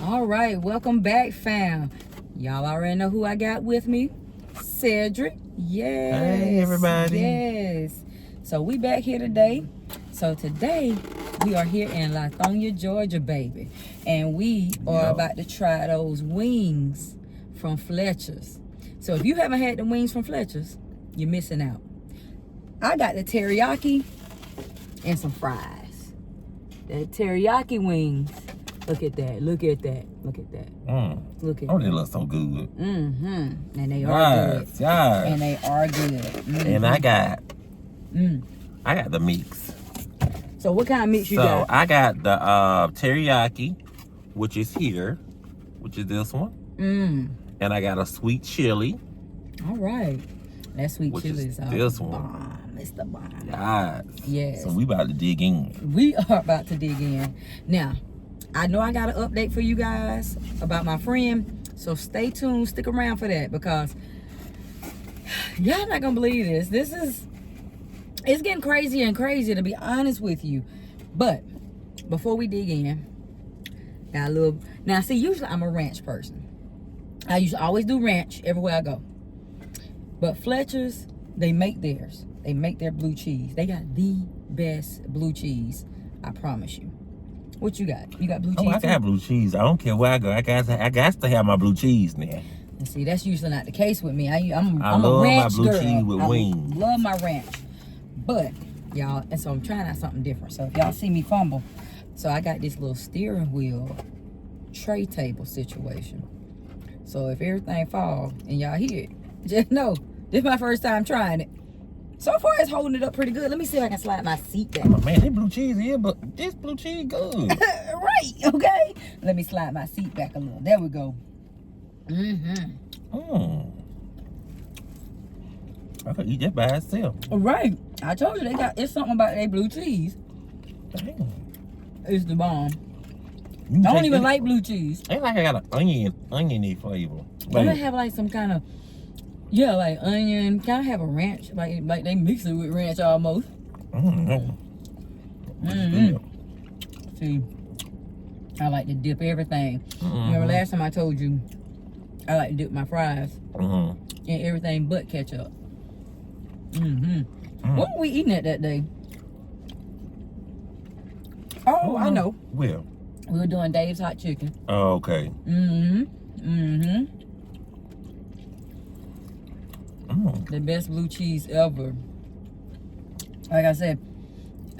All right, welcome back, fam. Y'all already know who I got with me. Cedric. Yes. Hey, everybody. Yes. So we back here today. So today we are here in Lithonia, Georgia, baby. And we are about to try those wings from Fletchers. So if you haven't had the wings from Fletchers, you're missing out. I got the teriyaki and some fries. The teriyaki wings. Look at that. Look at that. Look at that. Look at that. Oh, they look so good. And they are good. Yes. And they are good. And I got the mix. So what kind of mix you got? So I got the teriyaki, which is here, which is this one. And I got a sweet chili. All right. That sweet Which chili is is this the one. bomb. It's the bomb. Yes. Yes. So we about to dig in. We are about to dig in. Now, I know I got an update for you guys about my friend. So stay tuned. Stick around for that because y'all not going to believe this. It's getting crazier and crazier, to be honest with you. But before we dig in, got a little... Now, see, usually I'm a ranch person. I usually always do ranch everywhere I go. But Fletchers, they make theirs. They make their blue cheese. They got the best blue cheese. I promise you. What you got? You got blue cheese? Oh, I got blue cheese. I don't care where I go. I got to have my blue cheese now. And see, that's usually not the case with me. I'm I a love ranch my blue girl. cheese with wings. Love my ranch. But, y'all, and so I'm trying out something different. So if y'all see me fumble, so I got this little steering wheel tray table situation. So if everything falls and y'all hear it, just know, this is my first time trying it. So far, it's holding it up pretty good. Let me see if I can slide my seat back. Oh, man, this blue cheese here, but this blue cheese good. Right, okay? Let me slide my seat back a little. There we go. I could eat that by itself. Right. I told you, it's something about their blue cheese. Dang. It's the bomb. You I don't take even it- like blue cheese. Ain't like I got an oniony flavor. I'm gonna have like some kind of, yeah, like onion. Kind of have a ranch, like they mix it with ranch almost. See, I like to dip everything. Remember last time I told you, I like to dip my fries in everything but ketchup. What were we eating at that day? Oh, I know. Well. We were doing Dave's Hot Chicken. Oh, okay. The best blue cheese ever. Like I said,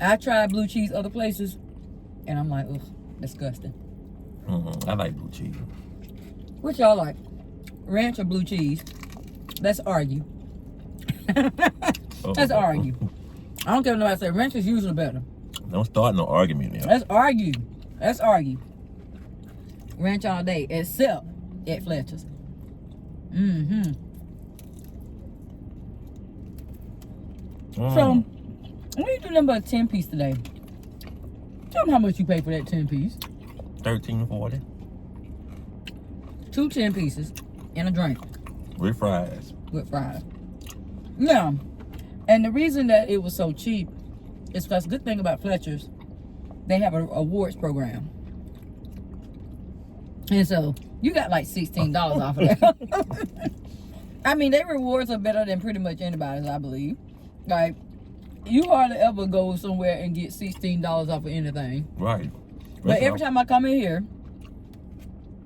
I tried blue cheese other places, and I'm like, ugh, disgusting. I like blue cheese. What y'all like? Ranch or blue cheese? Let's argue. Let's argue. I don't care what nobody say. Ranch is usually better. Don't start no argument now. Let's argue. Let's argue. Ranch all day, except at Fletchers. So, we do number a 10 piece today. Tell them how much you pay for that 10 piece. $13.40 2 10 pieces and a drink with fries. with fries. Yeah. And the reason that it was so cheap is because the good thing about Fletchers, they have an awards program. And so you got like $16 off of that. I mean, their rewards are better than pretty much anybody's, I believe. Like, you hardly ever go somewhere and get $16 off of anything. Right. But every time I come in here,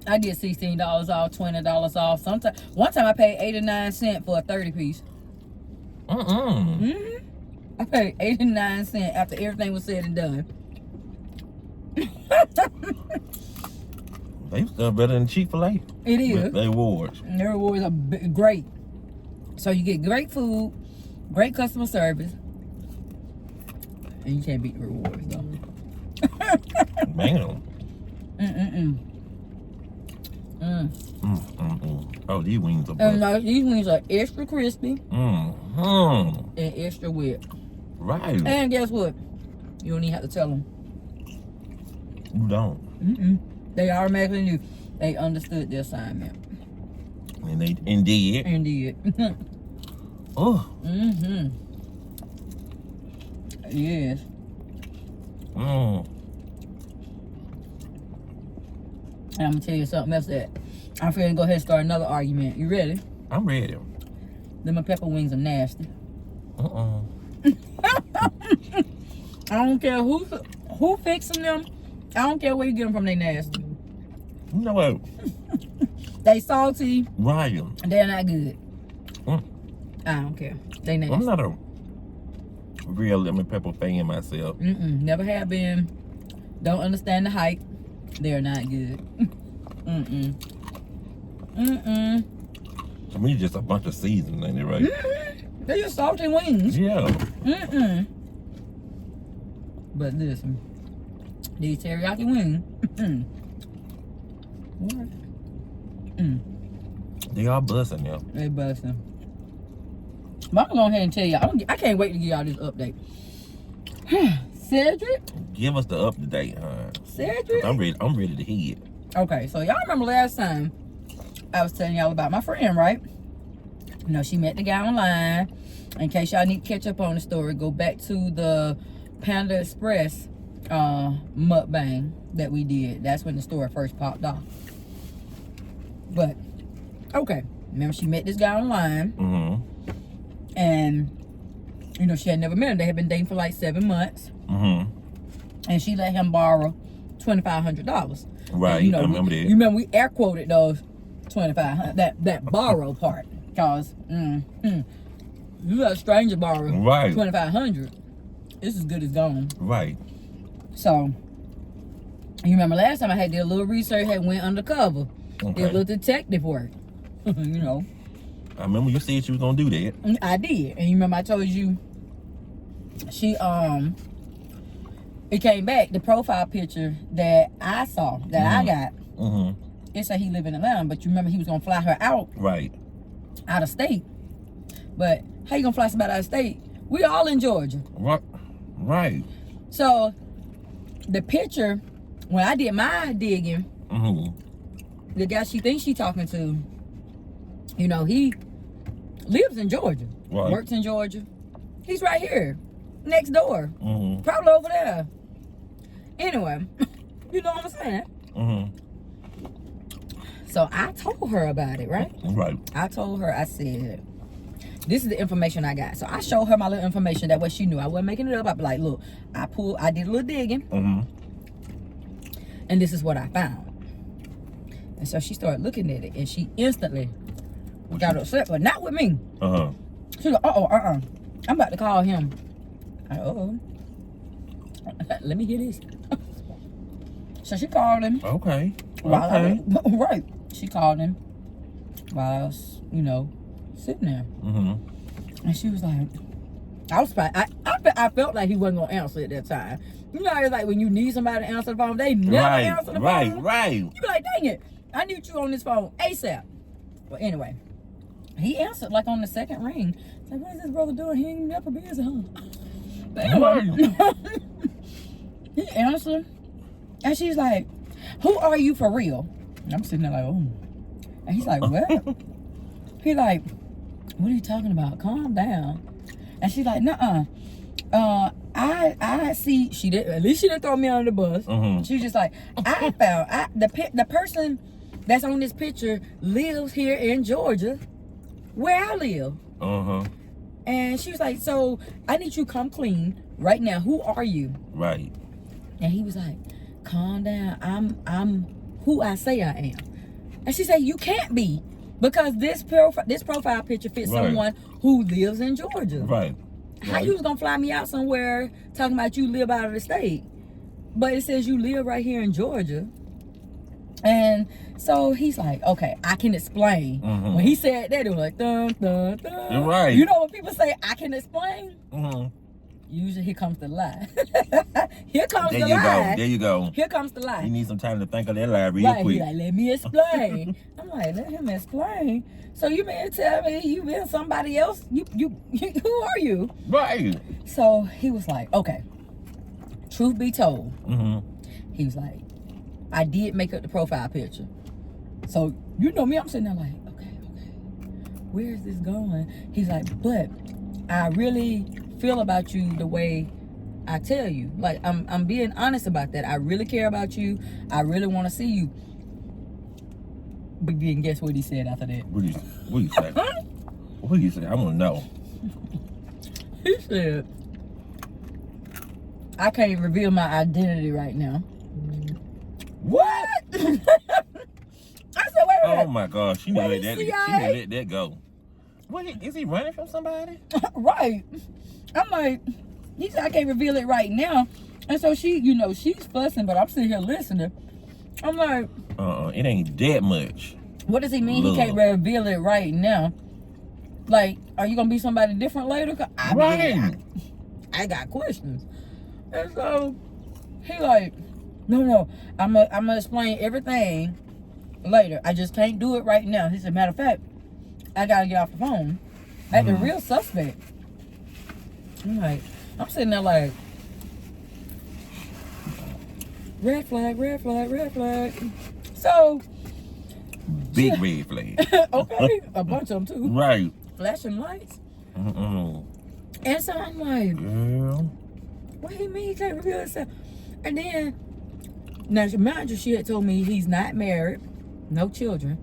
I get $16 off, $20 off. Sometimes, one time I paid 89 cents for a 30 piece. I paid 89 cents after everything was said and done. They still better than Chick-fil-A. It is. They awards. And their rewards are great. So you get great food, great customer service, and you can't beat the rewards though. Man. Oh, these wings are And good. these wings are extra crispy and extra wet. Right. And guess what? You don't even have to tell them. You don't. They automatically knew. They understood the assignment. And they did. And did. Oh. Yes. And I'm gonna tell you something else that I'm finna go ahead and start another argument. You ready? I'm ready. Them pepper wings are nasty. Uh-uh. I don't care who fixing them. I don't care where you get them from. They nasty. You know what? They salty. Right. They're not good. I don't care. They nasty. I'm not a real lemon pepper fan myself. Never have been. Don't understand the hype. They're not good. To me, just a bunch of seasoning, ain't it, right? They're just salty wings. Yeah. But listen, these teriyaki wings. What? They all busting now. They busting. But I'm gonna go ahead and tell y'all. I can't wait to give y'all this update. Cedric? Give us the update, huh? Cedric? I'm ready to hear it. Okay, so y'all remember last time I was telling y'all about my friend, right? You know, she met the guy online. In case y'all need to catch up on the story, go back to the Panda Express mukbang that we did. That's when the story first popped off. But, okay. Remember, she met this guy online. And, you know, she had never met him. They had been dating for like 7 months. And she let him borrow $2,500. Right, and, you know, I remember that. You remember we air quoted those $2,500, that borrow part. Because, you let a stranger borrow $2,500. It's as good as gone. Right. So, you remember last time I had did a little research, had went undercover. Did a little detective work. You know. I remember you said you was gonna do that. I did. And you remember I told you she it came back, the profile picture that I saw, that I got. It said he lived in Atlanta, but you remember he was gonna fly her out. Right. Out of state. But how you gonna fly somebody out of state? We all in Georgia. What? Right. So the picture, when I did my digging, the guy she thinks she talking to, you know, he lives in Georgia, works in Georgia. He's right here, next door, probably over there. Anyway, you know what I'm saying? So I told her about it, right? Right. I told her, I said, this is the information I got. So I showed her my little information. That way she knew I wasn't making it up. I'd be like, look, I did a little digging. And this is what I found. And so she started looking at it, and she instantly got upset, but not with me. She's like, I'm about to call him. Let me hear this. So she called him. Okay. Right. She called him while I was, you know, sitting there. And she was like, I was surprised. I felt like he wasn't going to answer at that time. You know, it's like when you need somebody to answer the phone, they never answer the phone. Right. You be like, dang it, I need you on this phone ASAP. Well, anyway, he answered like on the second ring. It's like, what is this brother doing? He ain't never busy, huh? But anyway, he answered. And she's like, who are you for real? And I'm sitting there like, oh. And he's like, what? He's like, what are you talking about? Calm down. And she's like, nuh-uh. I see, she did, at least she didn't throw me under the bus. She was just like, I found, the person that's on this picture lives here in Georgia, where I live. And she was like, so I need you to come clean right now. Who are you? Right. And he was like, calm down. I'm who I say I am. And she said, you can't be, because this profile picture fits someone who lives in Georgia. Right. How you was gonna fly me out somewhere talking about you live out of the state, but it says you live right here in Georgia? And so he's like, okay, I can explain. When he said that, it was like, dun, dun, dun. Right. You know when people say, I can explain? Usually here comes the lie. Here comes the lie. There you go. Here comes the lie. You need some time to think of that lie real quick. He's like, let me explain. I'm like, let him explain. So you mean to tell me you been somebody else? You who are you? Right. So he was like, okay, truth be told, he was like, I did make up the profile picture. So you know me, I'm sitting there like, okay, where is this going? He's like, but I really feel about you the way I tell you. Like, I'm being honest about that. I really care about you. I really want to see you. But then guess what he said after that? What do you say? What do you say? I want to know. He said, I can't reveal my identity right now. What? I said, wait a minute. Oh my gosh, she need to let that go. What is he running from somebody? Right. I'm like, he said I can't reveal it right now. And so she, she's fussing, but I'm sitting here listening. I'm like, it ain't that much. What does he mean he can't reveal it right now? Like, are you gonna be somebody different later? I got questions. And so he like, no, I'm gonna explain everything later. I just can't do it right now. He said, matter of fact, I gotta get off the phone. Like the real suspect. I'm sitting there like, red flag, red flag, red flag. So big red flag. Okay, a bunch of them too. Right. Flashing lights. And so I'm like, girl, what do you mean he can't reveal himself? And then, now mind you, she had told me he's not married, no children.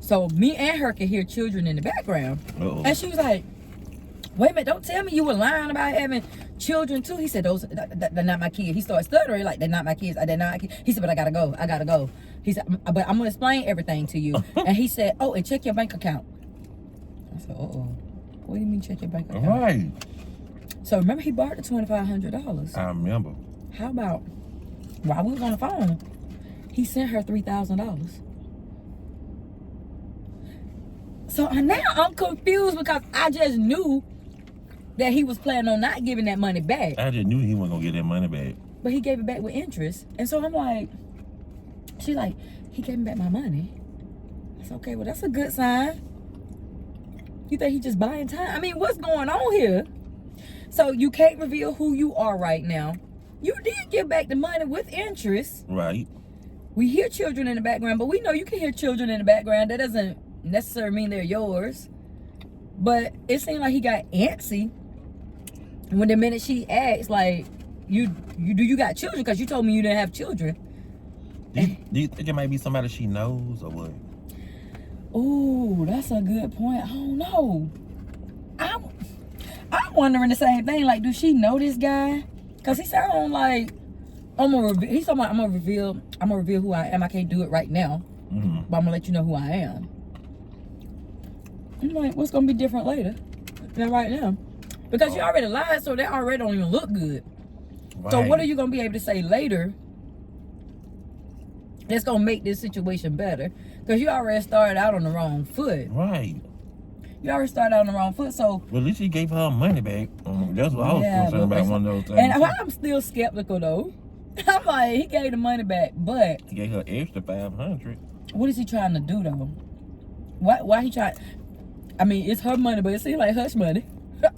So me and her could hear children in the background. And she was like, wait a minute, don't tell me you were lying about having children too. He said, they're not my kids. He started stuttering like, they're not my kids. They're not my kids. He said, but I gotta go. He said, but I'm gonna explain everything to you. And he said, oh, and check your bank account. I said, what do you mean check your bank account? Right. So remember he borrowed the $2,500. I remember. How about while we was on the phone, he sent her $3,000. So now I'm confused because I just knew that he was planning on not giving that money back. I just knew he wasn't gonna get that money back. But he gave it back with interest. And so I'm like, she's like, he gave me back my money. I said, okay, well that's a good sign. You think he just buying time? I mean, what's going on here? So you can't reveal who you are right now. You did give back the money with interest. Right. We hear children in the background, but we know you can hear children in the background. That doesn't necessarily mean they're yours. But it seemed like he got antsy when the minute she asked, like, you got children? Because you told me you didn't have children. Do you think it might be somebody she knows or what? Oh, that's a good point. I don't know. I'm wondering the same thing. Like, do she know this guy? Cause he sound like he's talking about I'm gonna reveal who I am. I can't do it right now, but I'm gonna let you know who I am. I'm like, what's gonna be different later than right now? Because you already lied, so that already don't even look good. Right. So what are you gonna be able to say later that's gonna make this situation better? Because you already started out on the wrong foot. Right. You already started out on the wrong foot, so... Well, at least he gave her money back. That's what I was concerned about, one of those things. And I'm still skeptical, though. I'm like, he gave the money back, but... He gave her extra $500. What is he trying to do, though? Why he trying... I mean, it's her money, but it seems like hush money.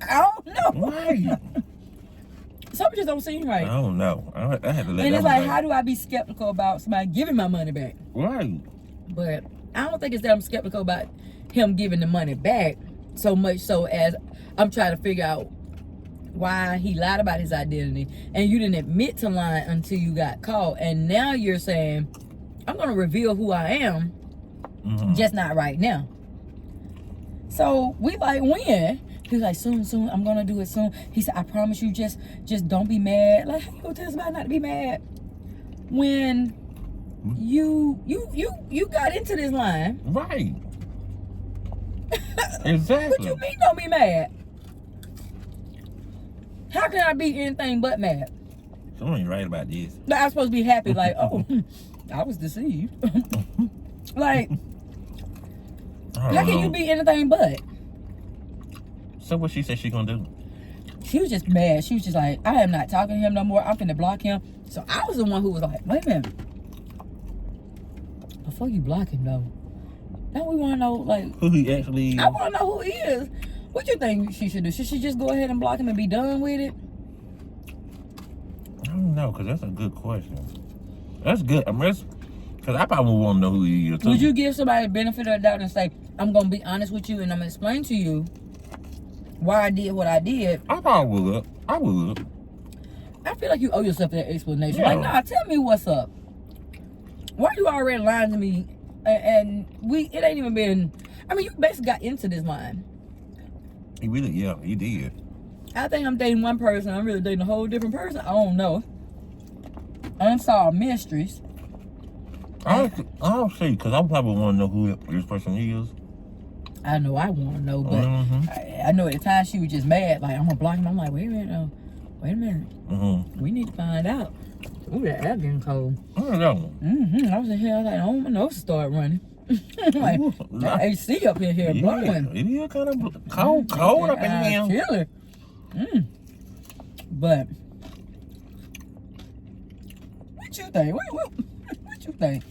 I don't know. Right. Something just don't seem right. I don't know. I had to let And it's like, how do I be skeptical about somebody giving my money back? Right. But I don't think it's that I'm skeptical about him giving the money back so much so as I'm trying to figure out why he lied about his identity. And you didn't admit to lying until you got caught. And now you're saying, I'm going to reveal who I am, just not right now. So we like, when? He was like, soon, I'm going to do it soon. He said, I promise you, just don't be mad. Like, how you going to tell somebody not to be mad when you got into this line? Right. Exactly. What you mean don't be mad? How can I be anything but mad? Someone ain't right about this. Like, I'm supposed to be happy, like, oh, I was deceived. Like, how can you be anything but? So what she said she gonna do? She was just mad. She was just like, I am not talking to him no more. I'm finna block him. So I was the one who was like, wait a minute. Before you block him, though, don't we want to know, like... Who he actually is? I want to know who he is. What you think she should do? Should she just go ahead and block him and be done with it? I don't know, because that's a good question. That's good. Because I probably want to know who he is, too. Would you give somebody the benefit of the doubt and say, I'm going to be honest with you and I'm going to explain to you why I did what I did? I probably would. I would. I feel like you owe yourself that explanation. Yeah. Like, nah, tell me what's up. Why you already lying to me And it ain't even been, I mean, you basically got into this line. He really, yeah, he did. I think I'm dating one person, I'm really dating a whole different person. I don't know. Unsolved mysteries. I don't see, because I probably want to know who this person is. I know I want to know, but I know at the time she was just mad. Like, I'm going to block him. I'm like, wait a minute. We need to find out. Ooh, that getting cold. I don't know. I was in here, I was like, I don't know, start running. Like, that AC up in here blowing. It is kind of cold up in here. Chilly. But, what you think? What you think?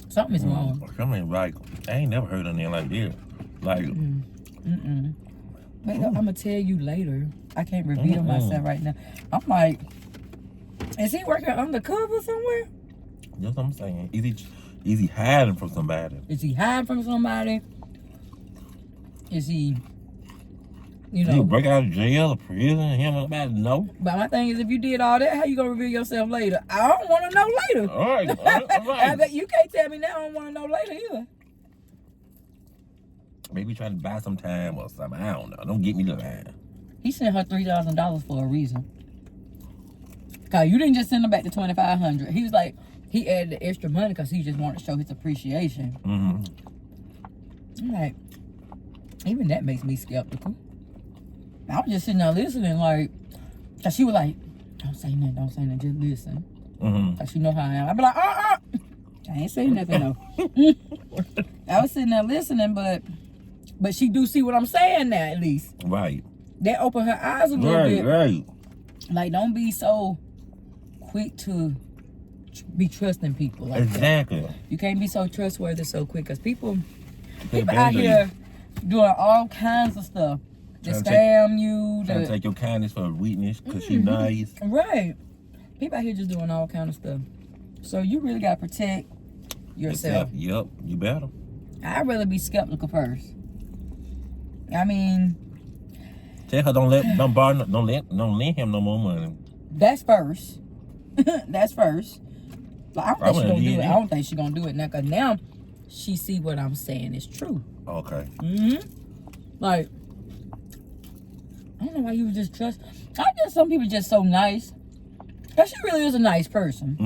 Something is wrong. Something like, I ain't never heard of anything like this. Like, But I'm going to tell you later. I can't reveal myself right now. I'm like, is he working undercover somewhere? That's what I'm saying. Is he hiding from somebody? Is he hiding from somebody? Is he, you know? He break out of jail or prison and him and nobody know? But my thing is, if you did all that, how you going to reveal yourself later? I don't want to know later. All right. I bet you can't tell me now I don't want to know later either. Maybe trying to buy some time or something. I don't know. Don't get me to line. He sent her $3,000 for a reason. Cause you didn't just send him back to $2,500. He was like, he added the extra money because he just wanted to show his appreciation. I'm like, even that makes me skeptical. I was just sitting there listening, like, cause she was like, don't say nothing, just listen. Cause she know how I am. I'd be like, I ain't saying nothing though. I was sitting there listening, but she do see what I'm saying now at least. Right. That opened her eyes a little bit. Right. Like, don't be so quick to be trusting people like exactly. that. You can't be so trustworthy so quick, because people out here doing all kinds of stuff to scam you. Trying to take your kindness for a weakness because she nice. Right. People out here just doing all kind of stuff. So you really got to protect yourself. Yep, you better. I'd rather be skeptical first. I mean, tell her don't lend him no more money. That's first. That's first. Like, I don't think she's gonna do it. I don't think she's gonna do it now, because now she see what I'm saying is true. Okay. Like, I don't know why you would just trust. I guess some people just so nice. Cause she really is a nice person.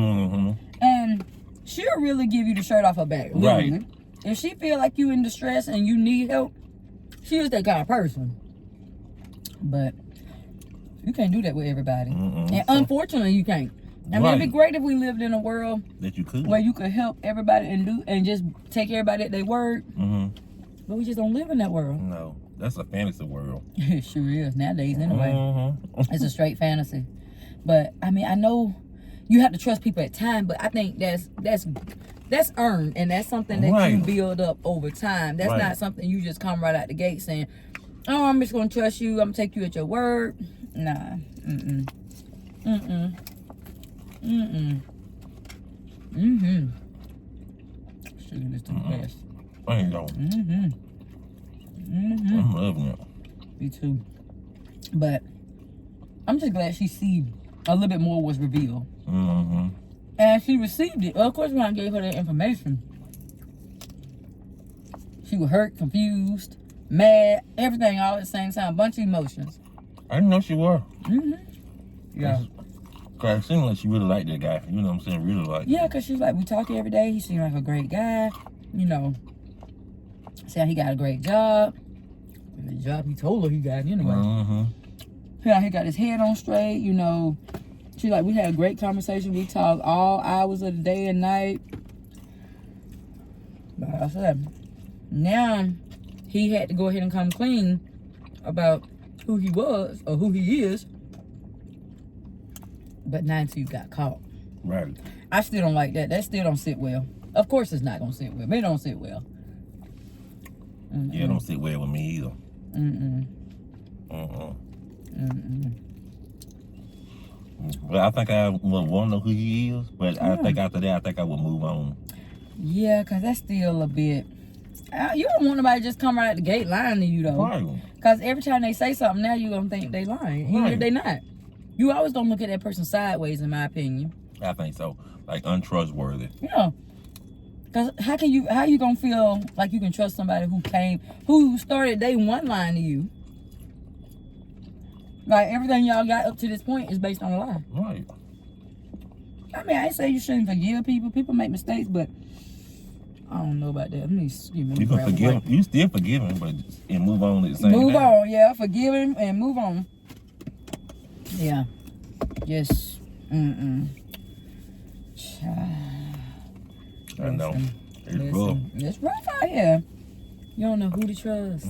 And she'll really give you the shirt off her back. Literally. Right. If she feel like you in distress and you need help, she is that kind of person. But you can't do that with everybody. And unfortunately, you can't. I mean, it'd be great if we lived in a world that you could, where you could help everybody and just take everybody at their word. But we just don't live in that world. No, that's a fantasy world. It sure is nowadays. Anyway, it's a straight fantasy. But I mean, I know you have to trust people at times, but I think that's earned, and that's something that you build up over time. That's not something you just come right out the gate saying, "Oh, I'm just gonna trust you. I'm gonna take you at your word." Nah. Sugar is the best. I ain't going. I'm loving it. Me too. But I'm just glad she see a little bit more was revealed. And she received it. Well, of course, when I gave her that information, she was hurt, confused, mad, everything all at the same time. A bunch of emotions. I didn't know she was. Yeah. Cause it seemed like she really liked that guy. You know what I'm saying? Really liked him. Yeah, because she's like, we talk every day. He seemed like a great guy. You know, saying he got a great job. The job he told her he got anyway. Yeah, he got his head on straight. You know, she like, we had a great conversation. We talked all hours of the day and night. But like I said, now he had to go ahead and come clean about who he was or who he is. But not until you got caught. Right. I still don't like that. That still don't sit well. Of course it's not going to sit well. But it don't sit well. Yeah, it don't sit well with me either. Well, I think I would want to know who he is, but I think after that, I think I would move on. Yeah, because that's still a bit... you don't want nobody just come right out the gate lying to you, though. Right. Because every time they say something, now you're going to think they lying. Even if they not. You always don't look at that person sideways, in my opinion. I think so. Like, untrustworthy. Yeah. Cause how you gonna feel like you can trust somebody who started day one lying to you? Like everything y'all got up to this point is based on a lie. Right. I mean, I ain't say you shouldn't forgive people. People make mistakes, but I don't know about that. Let me see. You can forgive him. You still forgive him, but and move on at the same Move time. on, yeah. Forgive him and move on. Yeah. Just, I know. It's rough. It's rough out here. You don't know who to trust.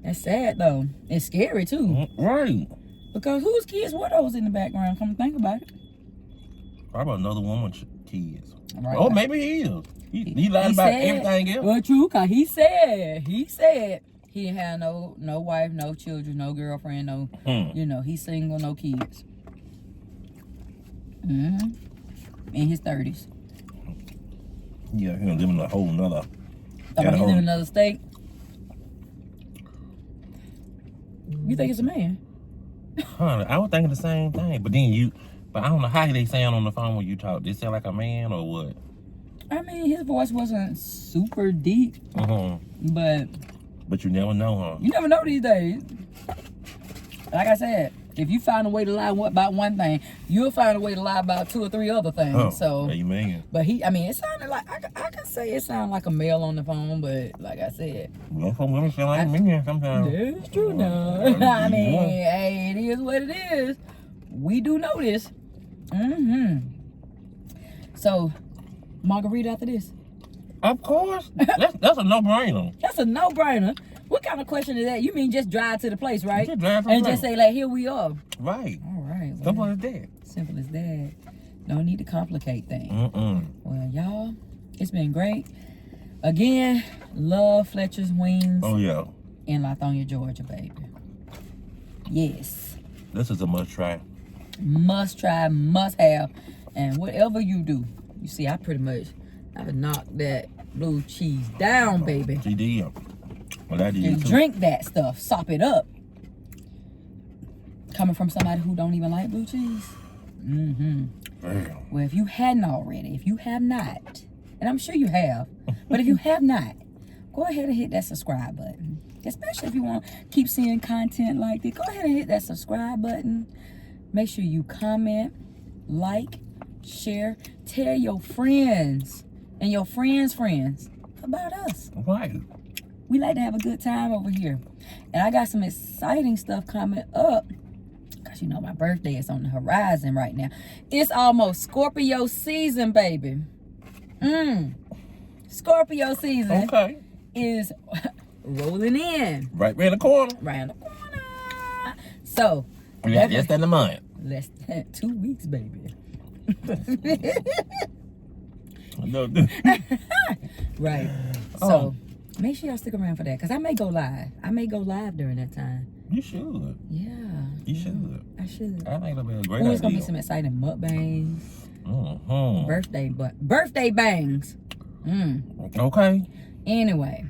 That's sad, though. It's scary, too. Right. Because whose kids were those in the background? Come to think about it. Probably another woman's kids. Right. Oh, maybe he is. He lied about everything else. Well, true, because he said he didn't have no wife, no children, no girlfriend, no, he's single, no kids. In his 30s. Yeah, he living a whole nother. He live in another state. You think it's a man? Honey, I was thinking the same thing, but I don't know how they sound on the phone when you talk. They sound like a man or what? I mean, his voice wasn't super deep, but you never know, huh? You never know these days. Like I said, if you find a way to lie about one thing, you'll find a way to lie about 2 or 3 other things. Oh, so, amen. But it sounded like I can say it sounded like a male on the phone, but like I said, well, some women sound like men sometimes. It's true now. I mean, hey, it is what it is. We do know this. So, margarita after this? Of course. That's a no-brainer. That's a no-brainer. What kind of question is that? You mean just drive to the place, right? Just drive to the and place. Just say, like, here we are. Right. All right. Well, Simple as that. Simple as that. No need to complicate things. Well, y'all, it's been great. Again, love Fletchers Wings. Oh, yeah. In Lithonia, Georgia, baby. Yes. This is a must-try. Must try, must have. And whatever you do, you see, I've knocked that blue cheese down, baby. She did. Well, I did and too. Drink that stuff. Sop it up. Coming from somebody who don't even like blue cheese. Well, if you hadn't already, if you have not, and I'm sure you have, but if you have not, go ahead and hit that subscribe button. Especially if you want to keep seeing content like this, go ahead and hit that subscribe button. Make sure you comment, like, share, tell your friends and your friends' friends about us. Right. We like to have a good time over here. And I got some exciting stuff coming up. Because you know my birthday is on the horizon right now. It's almost Scorpio season, baby. Scorpio season is rolling in. Right around the corner. Right around the corner. So. Yeah, less than a month. Less than 2 weeks, baby. Right. So, make sure y'all stick around for that. Because I may go live. I may go live during that time. You should. Yeah. You should. I should. I think it'll be a great idea. It's going to be some exciting mukbangs. Birthday bangs. Okay. Anyway.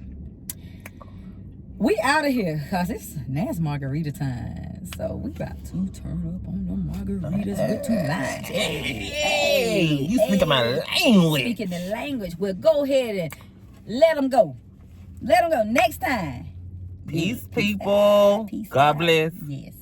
We out of here. Because now it's margarita time. So we about to turn up on the margaritas with 2 lines. Hey, you speaking my language. Speaking the language. Well, go ahead and let them go. Let them go next time. Peace, people. Peace God out. bless. Yes.